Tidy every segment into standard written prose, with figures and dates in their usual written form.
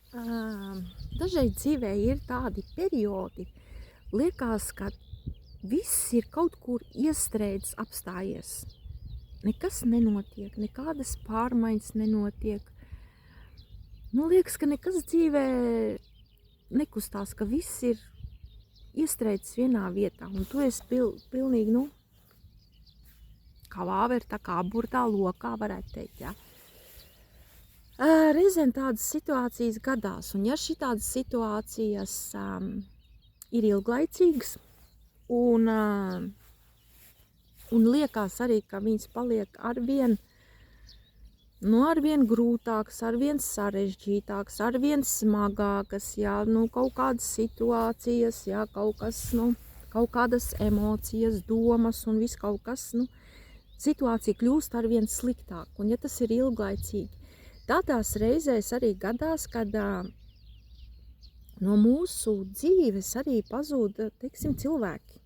Dažreiz dzīvē ir tādi periodi, liekas, ka viss ir kaut kur iestrēdzis, apstājies. Nekas nenotiek, nekādas pārmaiņas nenotiek. Liekas, ka nekas dzīvē nekustās, ka viss ir iestrēdzis vienā vietā. Un tu esi pilnīgi, kā vāverta, kā burtā lokā, varētu teikt, jā. Reizēm tādas situācijas gadās, un ja šitādas situācijas ir ilglaicīgas, un liekas arī, ka viņas paliek arvien grūtākas, arvien sarežģītākas, arvien smagākas, jā, kaut kādas situācijas, jā, kaut kādas emocijas, domas un viss kaut kas, situācija kļūst arvien sliktāk, un ja tas ir ilglaicīgi, tādās reizēs arī gadās, kad no mūsu dzīves arī pazūd, teiksim, cilvēki.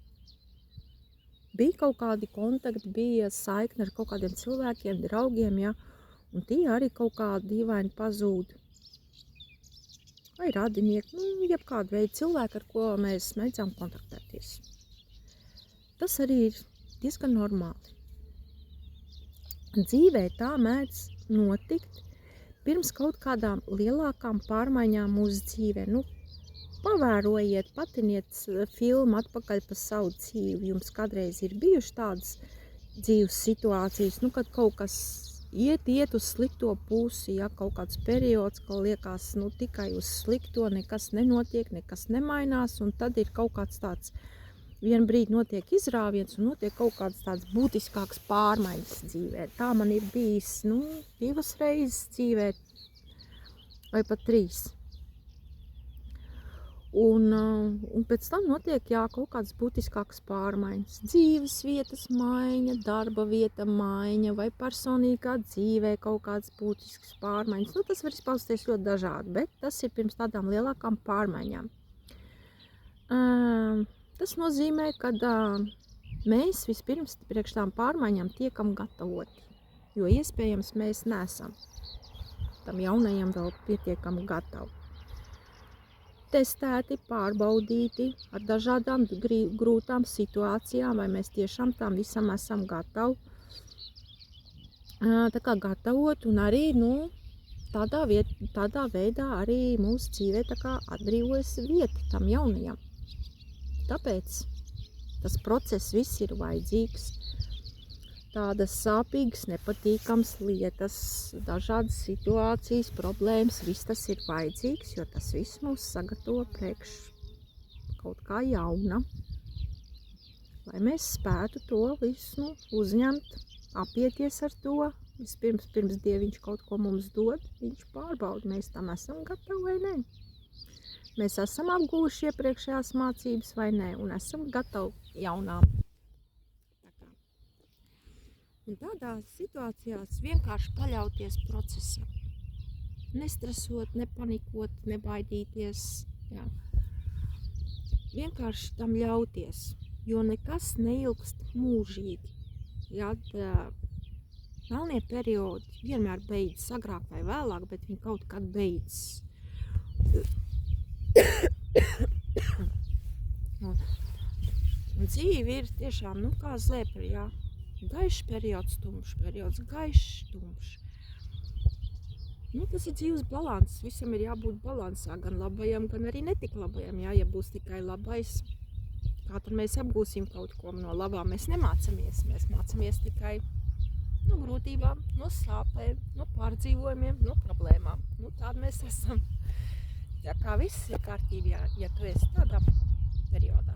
Bija kaut kādi kontakti, bija saikne ar kaut kādiem cilvēkiem, draugiem, ja, un tie arī kaut kādi dīvaini pazūd. Vai radinieki, jebkādu veidu cilvēki, ar ko mēs mēdzām kontaktēties. Tas arī ir diezgan normāli. Dzīvē tā mēdz notikt, pirms kaut kādām lielākām pārmaiņām mūsu dzīvē. Pavērojiet, patiniet filmu atpakaļ pa savu dzīvi. Jums kādreiz ir bijuši tādas dzīves situācijas, kad kaut kas iet uz slikto pusi, ja kaut kāds periods, ka liekas, tikai uz slikto, nekas nenotiek, nekas nemainās, un tad ir kaut kāds tāds, vien brīdi notiek izrāviens, un notiek kaut kāds tāds būtiskāks pārmaiņas dzīvē. Tā man ir bijis, 2 reizes dzīvē, vai pat 3. Un pēc tam notiek, kaut kādas būtiskākas pārmaiņas. Dzīves vietas maiņa, darba vieta maiņa, vai personīgā dzīvē kaut kādas būtiskas pārmaiņas. Tas var izpausties ļoti dažādi, bet tas ir pirms tādām lielākām pārmaiņām. Tas nozīmē, ka mēs vispirms priekš tām pārmaiņām tiekam gatavoti, jo iespējams mēs neesam tam jaunajam vēl pietiekami gatavi. Testēti, pārbaudīti ar dažādām grūtām situācijām, vai mēs tiešām tam visam esam gatavi. Tā kā gatavot un arī, tādā veidā arī mūsu dzīvē tā kā atbrīvojas vieta tam jaunajam. Tāpēc tas process viss ir vajadzīgs. Tādas sāpīgas, nepatīkamas lietas, dažādas situācijas, problēmas, viss tas ir vajadzīgs, jo tas viss mūs sagatavo priekš kaut kā jauna. Lai mēs spētu to visu uzņemt, apieties ar to, pirms Dieviņš kaut ko mums dod, viņš pārbauda, mēs tam esam gatavi vai nē. Mēs esam apguvuši iepriekšējās mācības vai nē, un esam gatavi jaunām. Un tādās situācijās vienkārši paļauties procesam. Nestresot, nepanikot, nebaidīties. Jā. Vienkārši tam ļauties, jo nekas neilgst mūžīgi. Jā, melnie periodi vienmēr beidzas agrāk vai vēlāk, bet viņi kaut kad beidzas. Un dzīve ir tiešām, kā zēpra, jā. Gaišs periods, tumšs periods, gaišs, tumšs. Tas ir dzīves balans, visam ir jābūt balansā, gan labajam, gan arī netik labajam, jā, ja būs tikai labais. Kā tad mēs apgūsim kaut ko no labā, mēs nemācamies, mēs mācamies tikai no grūtībām, no sāpēm, no pārdzīvojumiem, no problēmām. Tādi mēs esam. Tā kā viss ir kārtībā, ja tu esi tādā periodā.